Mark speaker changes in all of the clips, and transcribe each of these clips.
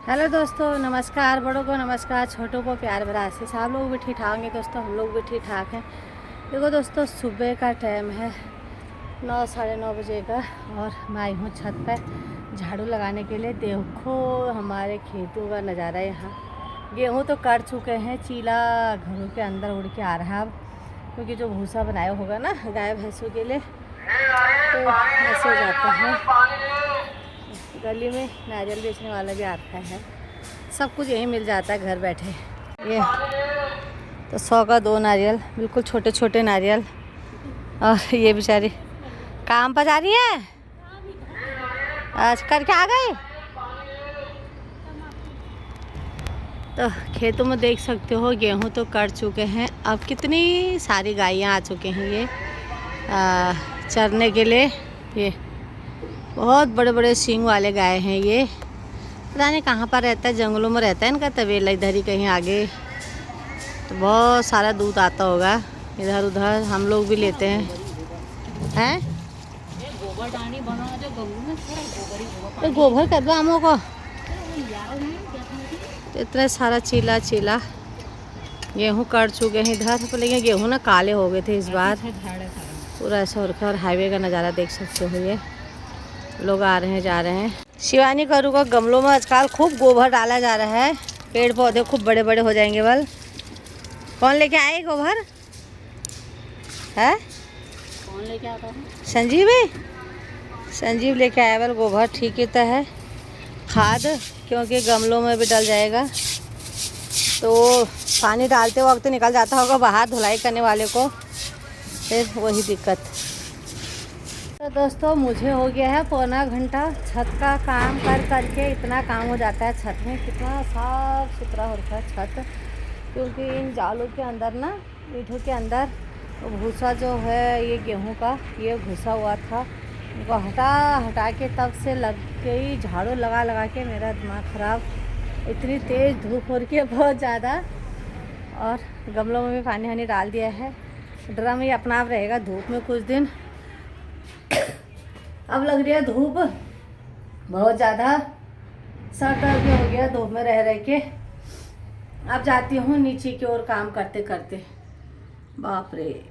Speaker 1: Hello दोस्तों, नमस्कार। बड़ों को नमस्कार, छोटों को प्यार भरा आशीष। आप लोग भी ठीक ठाक होंगे दोस्तों, हम लोग भी ठीक ठाक हैं। देखो दोस्तों, सुबह का टाइम है 9 साढ़े 9 बजे का और मैं आई हूँ छत पर झाड़ू लगाने के लिए। देखो हमारे खेतों का नज़ारा। यहाँ गेहूँ तो कट चुके हैं, चीला घरों के अंदर उड़ के आ रहा है अब, क्योंकि जो भूसा बनाया होगा ना गाय भैंसों के लिए, तो ऐसे हो जाता है। गली में नारियल बेचने वाला भी आता है, सब कुछ यहीं मिल जाता है घर बैठे। ये तो 100 का 2 नारियल, बिल्कुल छोटे छोटे नारियल। और ये बेचारी काम पर जा रही है, आज करके आ गए। तो खेतों में देख सकते हो गेहूं तो कट चुके हैं। अब कितनी सारी गायें आ चुके हैं ये चरने के लिए। ये बहुत बड़े बड़े सींग वाले गाय हैं। ये पता नहीं कहाँ पर रहता है, जंगलों में रहता है इनका तबेला, इधर ही कहीं आगे। तो बहुत सारा दूध आता होगा इधर उधर, हम लोग भी लेते हैं।
Speaker 2: गोबर डानी बना जो
Speaker 1: तो गोबर कर दो आमों को। इतना सारा चीला चीला गेहूँ कट चुके हैं इधर, तो लेकिन गेहूँ ना काले हो गए थे इस बार। पूरा ऐसा हो रखा है और हाईवे का नज़ारा देख सकते हो। ये लोग आ रहे हैं जा रहे हैं। शिवानी करू का गमलों में आजकल खूब गोबर डाला जा रहा है, पेड़ पौधे खूब बड़े बड़े हो जाएंगे। बल कौन लेके आए गोबर है?
Speaker 2: कौन लेके आता है?
Speaker 1: संजीव लेके आया। बल गोबर ठीक ही तो है, खाद, क्योंकि गमलों में भी डल जाएगा। तो पानी डालते वक्त निकल जाता होगा बाहर धुलाई करने वाले को, फिर वही दिक्कत। तो दोस्तों, मुझे हो गया है पौना घंटा छत का काम कर करके। इतना काम हो जाता है छत में, कितना साफ सुथरा हो रखा है छत, क्योंकि इन जालों के अंदर ना, ईंटों के अंदर भूसा जो है ये गेहूं का ये घुसा हुआ था। उनको हटा के तब से लग गई झाड़ू लगा लगा के मेरा दिमाग ख़राब। इतनी तेज़ धूप हो रही है बहुत ज़्यादा, और गमलों में भी पानी वानी डाल दिया है। ड्रम ही अपना आप रहेगा धूप में कुछ दिन। अब लग रही है धूप बहुत ज़्यादा, सर दर्द भी हो गया धूप में रह रह के। अब जाती हूँ नीचे की ओर काम करते करते। बाप रे,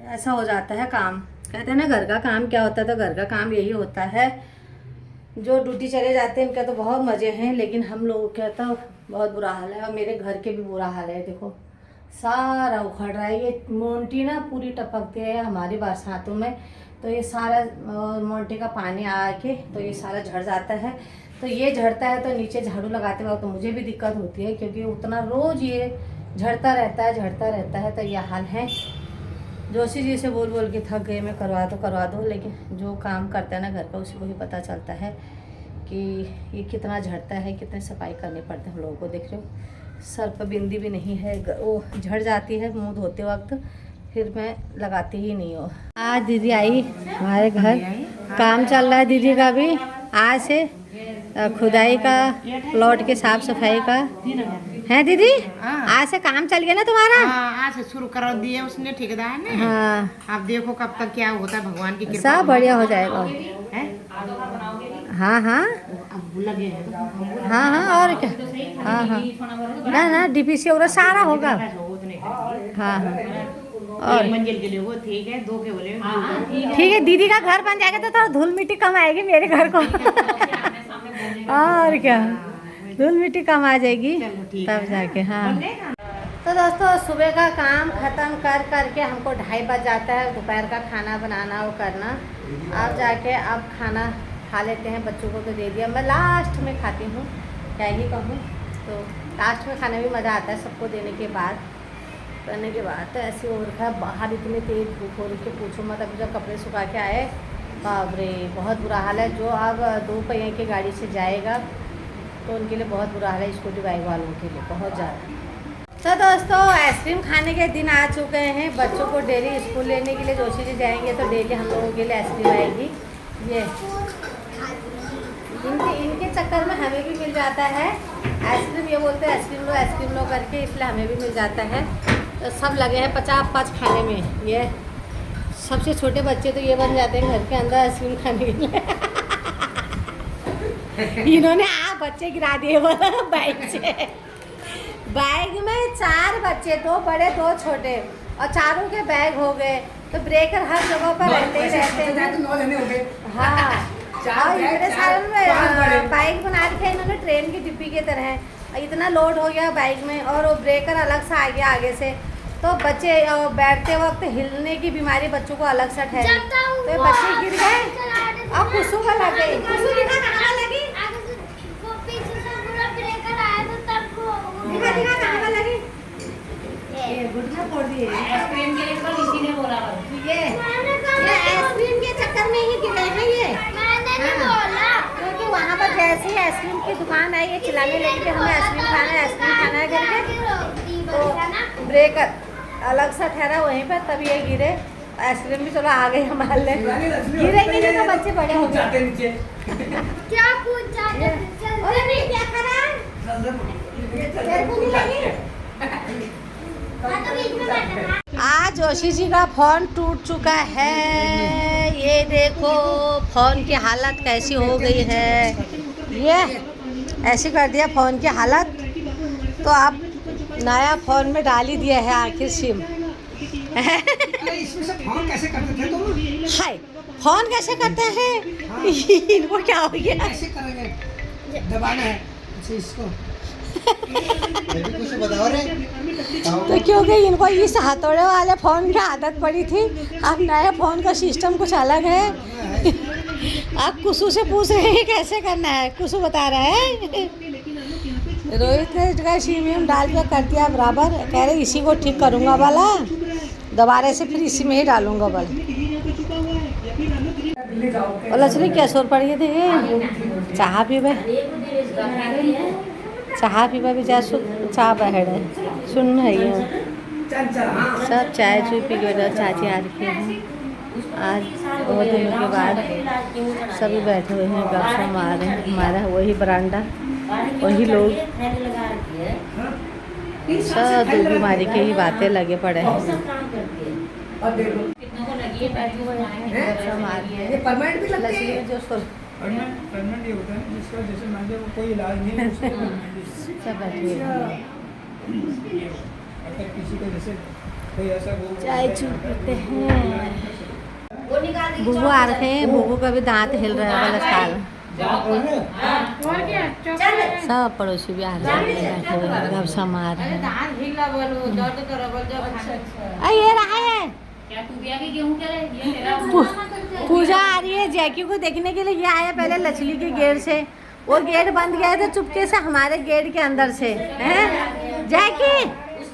Speaker 1: ऐसा हो जाता है काम। कहते हैं ना घर का काम क्या होता है, तो घर का काम यही होता है। जो ड्यूटी चले जाते हैं उनका तो बहुत मज़े हैं, लेकिन हम लोगों का तो बहुत बुरा हाल है। और मेरे घर के भी बुरा हाल है। देखो सारा उखड़ रहा है। ये मोंटी ना पूरी टपकती है हमारी बरसातों में, तो ये सारा मोंटी का पानी आके तो ये सारा झड़ जाता है। तो ये झड़ता है तो नीचे झाड़ू लगाते वक्त तो मुझे भी दिक्कत होती है, क्योंकि उतना रोज़ ये झड़ता रहता है। तो यह हाल है। जोशी जी से बोल बोल के थक गए, मैं करवा दो, लेकिन जो काम करता है ना घर का उसी को ही पता चलता है कि ये कितना झड़ता है, कितनी सफाई करनी पड़ती है हम लोगों को। देख रहे हो सर पर बिंदी भी नहीं है, वो झड़ जाती है मुँह धोते वक्त, फिर मैं लगाती ही नहीं हूँ। आज दीदी आई हमारे घर, काम चल रहा है दीदी का भी आज से, खुदाई का, प्लॉट के साफ सफाई का है दीदी। आज से काम चल गया ना तुम्हारा?
Speaker 2: आज से शुरू कर दिए उसने ठेकेदार ने।
Speaker 1: हाँ,
Speaker 2: अब देखो कब तक क्या होता है, भगवान की कृपा।
Speaker 1: सब बढ़िया हो जाएगा। हाँ
Speaker 2: अब लगे हैं।
Speaker 1: हाँ और क्या। हाँ ना डीपीसी वगैरह सारा होगा। हाँ
Speaker 2: और मंजिल के लिए वो ठीक है, 2 के बोले
Speaker 1: ठीक है। दीदी का घर बन जाएगा तो थोड़ा धूल मिट्टी कम आएगी मेरे घर को। और क्या, धूल मिट्टी कम आ जाएगी तब जाके। हाँ तो दोस्तों, सुबह का काम ख़त्म कर करके हमको 2:30 बज जाता है। दोपहर का खाना बनाना वो करना। अब जाके अब खाना खा लेते हैं, बच्चों को तो दे दिया। मैं लास्ट में खाती हूँ, क्या ही कहूँ। तो लास्ट में खाने में मज़ा आता है, सबको देने के बाद करने के बाद। तो ऐसे हो रखा है बाहर, इतनी तेज़ धूप हो रही कि पूछो मत। अभी जब कपड़े सुखा के आए, बाप रे बहुत बुरा हाल है। जो अब 2 पहिए की गाड़ी से जाएगा तो उनके लिए बहुत बुरा हाल है, स्कूटी बाइक वालों के लिए बहुत ज़्यादा। तो दोस्तों, आइसक्रीम खाने के दिन आ चुके हैं। बच्चों को डेली स्कूल लेने के लिए जोशी जी जाएंगे तो डेली हम लोगों के लिए आइसक्रीम आएगी। ये इनके चक्कर में हमें भी मिल जाता है आइसक्रीम। ये बोलते हैं आइसक्रीम लो करके, इसलिए हमें भी मिल जाता है। तो सब लगे हैं 50 खाने में। ये सबसे छोटे बच्चे तो ये बन जाते हैं घर के अंदर आइसक्रीम खाने के लिए। इन्होंने बच्चे गिरा दिए बोला बाइक से। बाइक में 4 बच्चे, 2 बड़े 2 छोटे, और चारों के बैग हो गए। तो ब्रेकर हर जगह पर रहते ही रहते हैं। हाँ, और इतने सारे में बाइक बना रखे इन्होंने ट्रेन की डिब्बी की तरह। इतना लोड हो गया बाइक में, और वो ब्रेकर अलग सा आ गया आगे से। तो बच्चे बैठते वक्त हिलने की बीमारी बच्चों को अलग से ठहरी, तो ये बच्चे गिर गए और कुसु का लग गई। कुसु दिखा कहाँ लगी? दिखा कहाँ लगी? ये घुटना फोड़ दिए।
Speaker 2: आइसक्रीम के लिए कल इसी ने बोला
Speaker 1: ये आइसक्रीम के चक्कर में ही गिरे हैं ये। क्योंकि वहाँ पर जैसे ही आइसक्रीम की दुकान आई, ये चिल्लाने लगी कि हमें आइसक्रीम खाना है करके। तो ब्रेकर अलग सा ठहरा वहीं पर, तब ये गिरे। आइसक्रीम भी चलो आ गई हमारे लिए, गिरेंगे नहीं तो बच्चे बड़े हो गए।
Speaker 3: क्या कूद जाते
Speaker 1: क्या करा? आज जोशी जी का फोन टूट चुका है। ये देखो फोन की हालत कैसी हो गई है। ये ऐसे कर दिया फोन की हालत। तो आप नया फोन में डाल ही दिया है आखिर सिम।
Speaker 4: इसमें से फोन कैसे करते थे तुम?
Speaker 1: हाय, फोन कैसे करते हैं? इनको क्या हो गया?
Speaker 4: कैसे करेंगे? दबाना है अच्छा इसको। कुछ बताओ रे।
Speaker 1: तो क्योंकि इनको इस हथौड़े वाले फ़ोन की आदत पड़ी थी। अब नए फ़ोन का सिस्टम कुछ अलग है। आप कुसु से पूछ रहे हैं कैसे करना है, कुसु बता रहा है। रोहित ने इसका सिम डाल के कर दिया बराबर, कह रहे इसी को ठीक करूँगा वाला, दोबारा से फिर इसी में ही डालूँगा वाला। और लक्ष्मी क्या शोर पड़ी थे ये? चाह पीबे, चाह पीबा भी जा चाह बहड़ सुन है ये सब चाय चुई पी के चाची आ रखी हैं। आज बहुत दिनों के बाद सभी बैठे हुए हैं, गपशप मार रहे हैं। हमारा वही बरांडा, वही लोग सब दो बीमारी की ही बातें लगे पड़े हैं। जो
Speaker 4: परमानेंट ये होता है जिसका जैसे मान लो कोई इलाज नहीं है
Speaker 1: सब बैठे हुए हैं,
Speaker 4: अगर किसी को जैसे कोई ऐसा वो
Speaker 1: चाय चू पीते हैं। बुबू आ रखे हैं, बुबू का भी दांत हिल रहा है वाला साल। सब पड़ोसी भी आ रहे हैं, बैठे हुए हैं, गपशप मार रहे हैं। ये रहा है पूजा आ रही है जैकी को देखने के लिए। ये आया पहले लचली के गेट से, वो गेट बंद गया था चुपके से हमारे गेट के अंदर से। हैं जैकी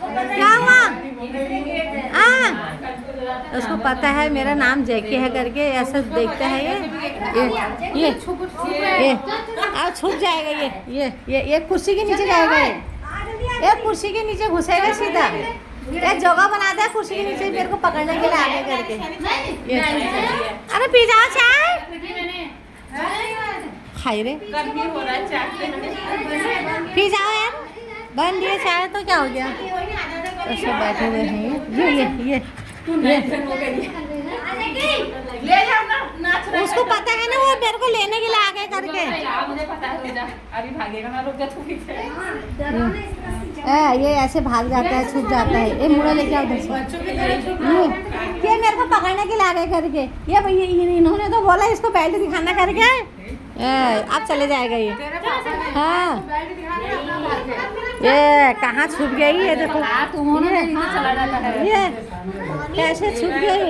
Speaker 1: क्या हुआ? उसको पता है मेरा नाम जैकी है करके, ऐसा देखता है ये अब छुप जाएगा। ये कुर्सी के नीचे जाएगा, ये कुर्सी के नीचे घुसेगा सीधा। एक जगह बना दे कुर्सी के नीचे मेरे को पकड़ने के लिए आगे करके। अरे पी जाओ चाय, खाई रे पी जाओ यार, बन दिए चाय तो क्या हो गया। तो सब बैठे हुए हैं। ये उसको पता है ना, वो मेरे को लेने के लिए आगे करके।
Speaker 2: मुझे पता है अभी भागेगा ना, रुक जा तू पीछे।
Speaker 1: ये ऐसे भाग जाता है, छुप जाता है। ये मुड़ा लेके आओ उधर से। ये मेरे को पकड़ने के लिए आगे करके। ये भैया इन्होंने तो बोला इसको बेल्ट दिखाना करके। अब चले जाएगा ये। हाँ ये कहाँ छुप गई है देखो। ये कैसे छुप गई?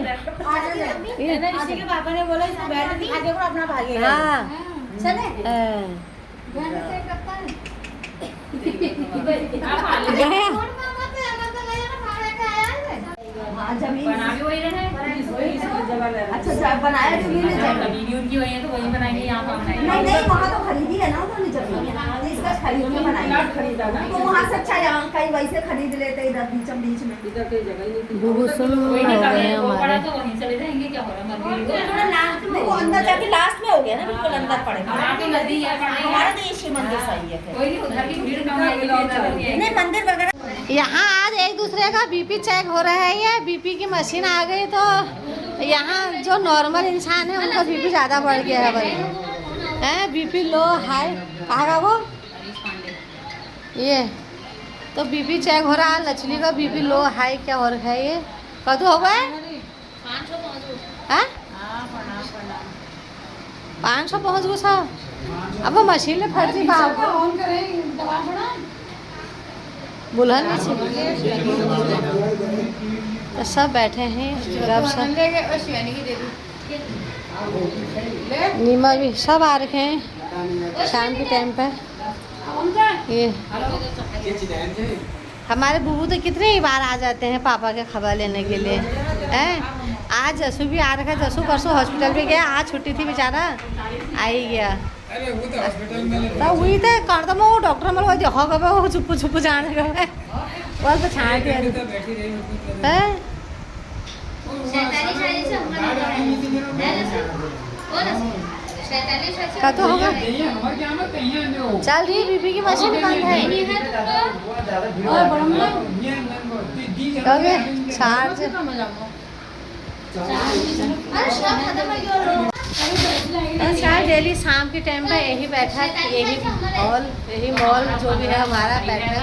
Speaker 2: इसी के पापा ने बोला इसको बैठ दिखा दे अपना भागेगा।
Speaker 1: हाँ गया
Speaker 2: बना भी वही रहे।
Speaker 1: अच्छा बनाया
Speaker 2: वीडियो उनकी वही है तो वही बनाएंगे, यहाँ पर बनाएंगे।
Speaker 1: नहीं वहाँ तो खरीदी है ना उन्होंने जमीन, इसका खरीद के बनाई तो वहाँ से अच्छा यहाँ कहीं वैसे खरीद लेते इधर बीच में।
Speaker 4: इधर कोई जगह ही नहीं थी।
Speaker 1: बुबू सुन हो
Speaker 2: वही
Speaker 1: गए
Speaker 2: निकाले वो
Speaker 1: हमारे।
Speaker 2: पड़ा तो वहीं चले जाएंगे, क्या हो रहा है।
Speaker 1: वो अंदर जाके लास्ट में हो गया ना, बिल्कुल अंदर पड़ेगा।
Speaker 2: वहाँ तो नदी है,
Speaker 1: हमारा तो ये शिव मंदिर सही है।
Speaker 2: कोई नहीं उधर की भीड़ कम आएगी।
Speaker 1: नहीं मंदिर वगैरह। यहाँ आज एक दूसरे का बीपी चेक हो रहा है। ये बीपी की मशीन आ गई तो यहाँ जो नॉर्मल इंसान है उनका बीपी ज़्यादा बढ़ गया है भाई। है बीपी लो हाई कहाँ का वो ये तो बीपी चेक हो रहा है। लचली का बीपी लो हाई क्या हो रहा है ये कदू हो गए 500 पहुँच गो सा अब वो मशीन में फर्जी बुलहन तो सब बैठे हैं गप सब नीमा भी सब आ रखे हैं शाम के टाइम पर। ये हमारे बूबू तो कितने ही बार आ जाते हैं पापा के खबर लेने के लिए हैं। आज जसू भी आ रखा है। जसू परसों हॉस्पिटल में गया, आज छुट्टी थी बेचारा आ ही गया। तो वही तो कर दो वो डॉक्टर मतलब देखो कब वो चुप चुप जाने का वो तो छाड़ दिया है। का तो होगा चल रही बीबी की मशीन बंद है चार्ज चार डेली शाम के टाइम पे यही बैठा यही मॉल जो भी है हमारा बैठा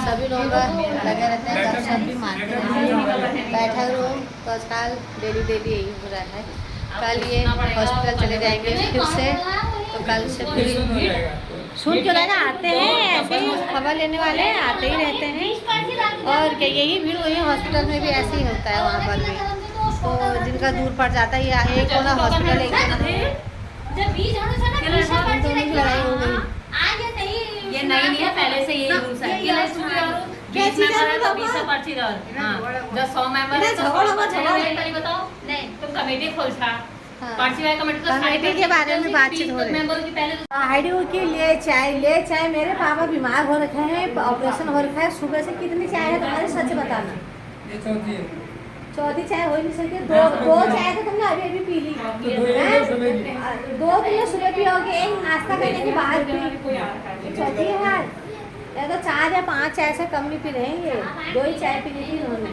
Speaker 1: सभी लोग लगे रहते हैं सब भी मारते हैं बैठक रूम तो आजकल डेली यही हो रहा है। कल ये हॉस्पिटल चले जाएंगे फिर से तो कल से फिर सुन क्यों ना आते हैं ऐसे ही खबर लेने वाले आते ही रहते हैं। और क्या यही भीड़ वही हॉस्पिटल में भी ऐसे ही होता है वहाँ पर भी। तो जिनका दूर पड़ जाता है या एक होना हॉस्पिटल एक लड़ाई हो गई।
Speaker 2: ये नहीं है पहले से यही रूल्स है जो 100 मेंबर है बताओ नहीं तुम कमेटी खोलता
Speaker 1: कमेटी के बारे में बातचीत हो रही है। आईडी के ले चाय मेरे पापा बीमार हो रखे हैं ऑपरेशन हो रखा है। सुबह से कितनी चाय है तुम्हारे सच बताना। चौथी चाय हो नहीं सकती। दो चाय तो तुमने अभी पी ली 2 तुमने सुबह पियोगे एक नाश्ता करने के बाद पी चौथी है यार। या तो 4 या 5 चाय से कम नहीं पी रहे हैं ये 2 ही चाय पी ली थी इन्होंने।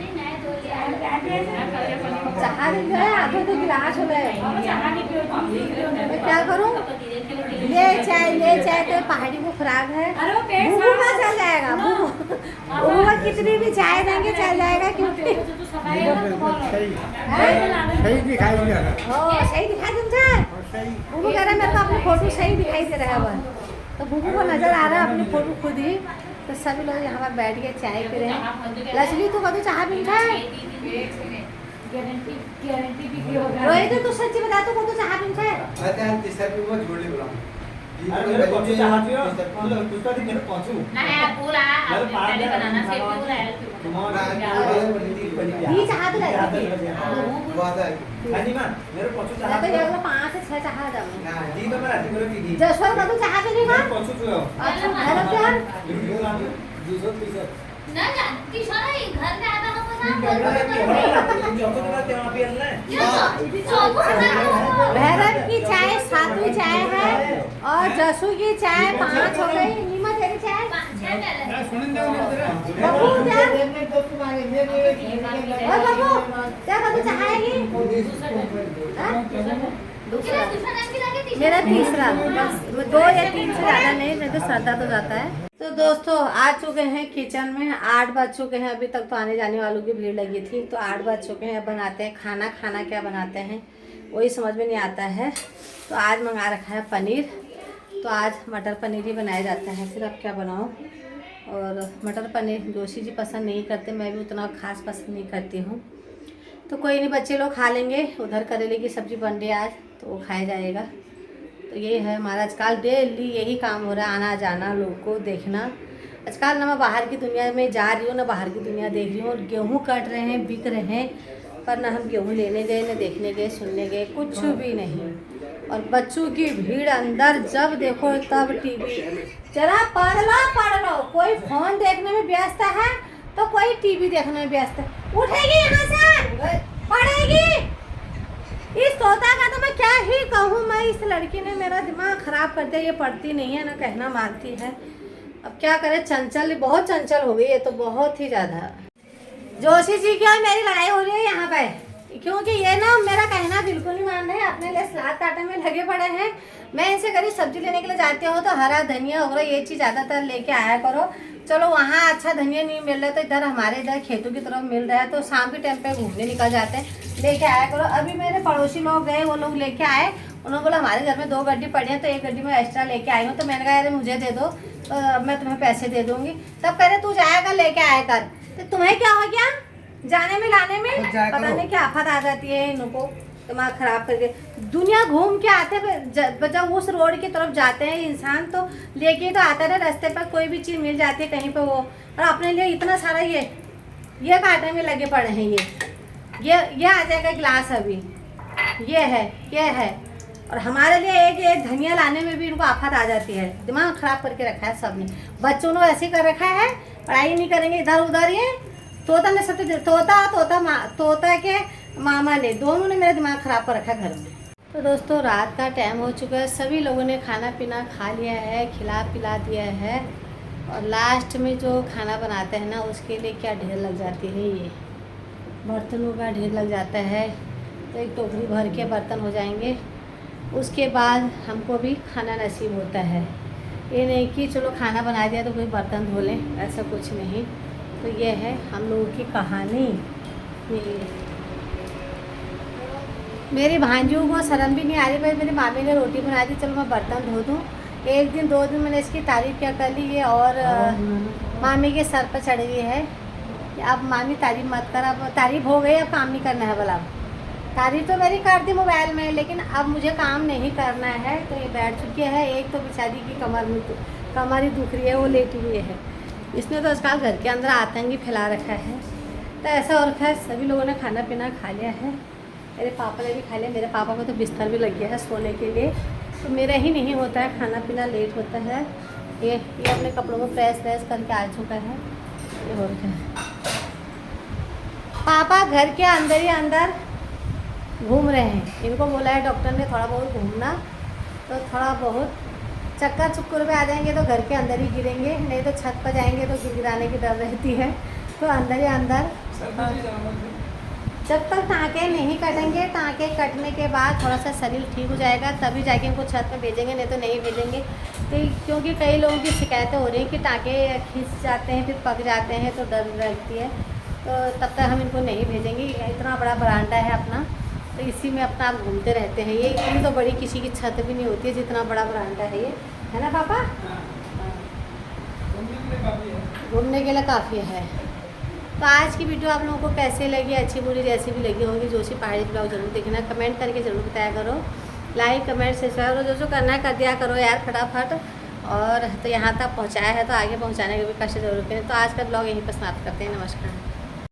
Speaker 1: चाह जो है आधे तो गिलास हो गए मैं क्या करूँ। ले चाय तो पहाड़ी को खुराक है। बूबू का चल जाएगा बूबू कितनी भी चाय देंगे चल जाएगा क्योंकि सही दिखाई तुमसे। बूबू कह रहा है मेरे को अपनी फोटो सही दिखाई दे रहा है वह तो बूबू को नजर आ रहा है अपनी फोटो खुद ही। तो सभी लोग यहाँ पर बैठ के चाय पी रहे हैं। लचली तू कभी चाह पीता है रोहित तू सच्ची बता तू कभी चाह पीता है। भैरव की चाय 7वीं चाय है और जसू की चाय 5 हो गई। नीमा तेरी चाय क्या बाबू चाहेगी मेरा तीसरा बस 2 या 3 से ज़्यादा नहीं तो श्रद्धा तो जाता है। तो दोस्तों आ चुके हैं किचन में 8 बज चुके हैं। अभी तक तो आने जाने वालों की भीड़ लगी थी तो 8 बज चुके हैं। अब बनाते हैं खाना क्या बनाते हैं वही समझ में नहीं आता है। तो आज मंगा रखा है पनीर तो आज मटर पनीर ही बनाया जाता है। फिर अब क्या बनाऊँ। और मटर पनीर जोशी जी पसंद नहीं करते मैं भी उतना खास पसंद नहीं करती हूँ। तो कोई नहीं बच्चे लोग खा लेंगे। उधर करेले की सब्ज़ी बन रही है आज तो वो खाया जाएगा। तो ये है हमारा आजकल डेली यही काम हो रहा है आना जाना लोग को देखना। आजकल ना मैं बाहर की दुनिया में जा रही हूँ ना बाहर की दुनिया देख रही हूँ। और गेहूँ कट रहे हैं बिक रहे हैं पर ना हम गेहूँ लेने गए ना देखने गए सुनने गए कुछ भी नहीं। और बच्चों की भीड़ अंदर जब देखो तब टीवी जरा पढ़ लो कोई फोन देखने में व्यस्त है तो कोई टीवी देखने में व्यस्त है। उठेगी यहाँ से पढ़ेगी। इस तोता का तो मैं क्या ही कहूँ। मैं इस लड़की ने मेरा दिमाग खराब कर दिया। ये पढ़ती नहीं है ना कहना मानती है। अब क्या करे चंचल बहुत चंचल हो गई है तो बहुत ही ज़्यादा। जोशी जी क्यों मेरी लड़ाई हो रही है यहाँ पे क्योंकि ये ना मेरा कहना बिल्कुल नहीं मान रहे, अपने लिए सलाद काटने में लगे पड़े हैं। मैं इनसे कभी सब्जी लेने के लिए जाती हूँ तो हरा धनिया वगैरह ये चीज़ ज़्यादातर लेके आया करो। चलो वहाँ अच्छा धनिया नहीं मिल रहा तो इधर हमारे इधर खेतों की तरफ मिल रहा है, तो शाम के टाइम पे घूमने निकल जाते हैं, लेके आया करो। अभी मेरे पड़ोसी लोग गए, वो लोग लेके आए, उन्होंने बोला हमारे घर में 2 गड्डी पड़ी है तो 1 गड्डी में एक्स्ट्रा लेके आई हूँ। तो मैंने कहा अरे मुझे दे दो, तो मैं तुम्हें पैसे दे दूँगी। तब कह रहे तू जाएगा लेके आया कर। तो तुम्हें क्या हो गया जाने में लाने में, पता नहीं क्या आफत आ जाती है इनको, दिमाग खराब करके। दुनिया घूम के आते हैं, जब उस रोड की तरफ जाते हैं इंसान तो लेके तो आता है, रास्ते पर कोई भी चीज़ मिल जाती है कहीं पे वो, और अपने लिए इतना सारा ये काटने में लगे पड़े हैं। ये आ जाएगा गिलास, अभी ये है और हमारे लिए एक धनिया लाने में भी इनको आफत आ जाती है। दिमाग खराब करके रखा है सबने, बच्चों ने ऐसे कर रखा है, पढ़ाई नहीं करेंगे, इधर उधर। ये तोता ने सब तोता के मामा ने दोनों ने मेरा दिमाग खराब कर रखा घर में। तो दोस्तों रात का टाइम हो चुका है, सभी लोगों ने खाना पीना खा लिया है, खिला पिला दिया है, और लास्ट में जो खाना बनाते हैं ना उसके लिए क्या ढेर लग जाती है, ये बर्तनों का ढेर लग जाता है। तो एक टोकरी भर के बर्तन हो जाएंगे, उसके बाद हमको भी खाना नसीब होता है। ये नहीं कि चलो खाना बना दिया तो कोई बर्तन धो लें, ऐसा कुछ नहीं। तो ये है हम लोगों की कहानी। मेरी भांजियों को शर्म भी नहीं आ रही, भाई मेरी मामी ने रोटी बना दी, चलो मैं बर्तन धो दूँ। 1 दिन 2 दिन मैंने इसकी तारीफ़ क्या कर ली है, और मामी के सर पर चढ़ गई है। अब मामी तारीफ़ मत कर, अब तारीफ़ हो गई, अब काम नहीं करना है। बोला तारीफ़ तो मेरी कर दी मोबाइल में, लेकिन अब मुझे काम नहीं करना है। तो ये बैठ चुकी है, एक तो बेचारी की कमर ही दुख रही है, वो लेटी हुई है। इसने तो आजकल घर के अंदर आतंक ही फैला रखा है। तो ऐसा और खैर सभी लोगों ने खाना पीना खा लिया है, मेरे पापा ने भी खा लिया। मेरे पापा को तो बिस्तर भी लग गया है सोने के लिए, तो मेरा ही नहीं होता है, खाना पीना लेट होता है। ये अपने कपड़ों में प्रेस करके आ चुका है। ये और क्या, पापा घर के अंदर ही अंदर घूम रहे हैं। इनको बोला है डॉक्टर ने थोड़ा बहुत घूमना, तो थोड़ा बहुत चक्कर पे आ जाएंगे तो घर के अंदर ही गिरेंगे, नहीं तो छत पर जाएंगे तो गिराने की डर रहती है। तो अंदर ही अंदर जब तक टाँके नहीं कटेंगे, टाँके कटने के बाद थोड़ा सा शरीर ठीक हो जाएगा तभी जाके इनको छत पर भेजेंगे, नहीं तो नहीं भेजेंगे। तो क्योंकि कई लोगों की शिकायतें हो रही हैं कि टाँके खिंच जाते हैं फिर पक जाते हैं, तो डर लगती है। तो तब तक हम इनको नहीं भेजेंगे। इतना बड़ा बरामदा है अपना, तो इसी में अपना आप घूमते रहते हैं। ये इतनी तो बड़ी किसी की छत भी नहीं होती है जितना बड़ा बरामदा है ये, है ना पापा? घूमने के लिए काफ़ी है। तो आज की वीडियो आप लोगों को कैसे लगी, अच्छी बुरी जैसी भी लगी होगी, जोशी पहाड़ी ब्लॉग जरूर देखना, कमेंट करके ज़रूर बताया करो, लाइक कमेंट सब्सक्राइब जो करना है कर दिया करो यार फटाफट। और तो यहाँ तक पहुँचाया है तो आगे पहुँचाने का भी कष्ट जरूर करें। तो आज का ब्लॉग यहीं पर समाप्त करते हैं। नमस्कार।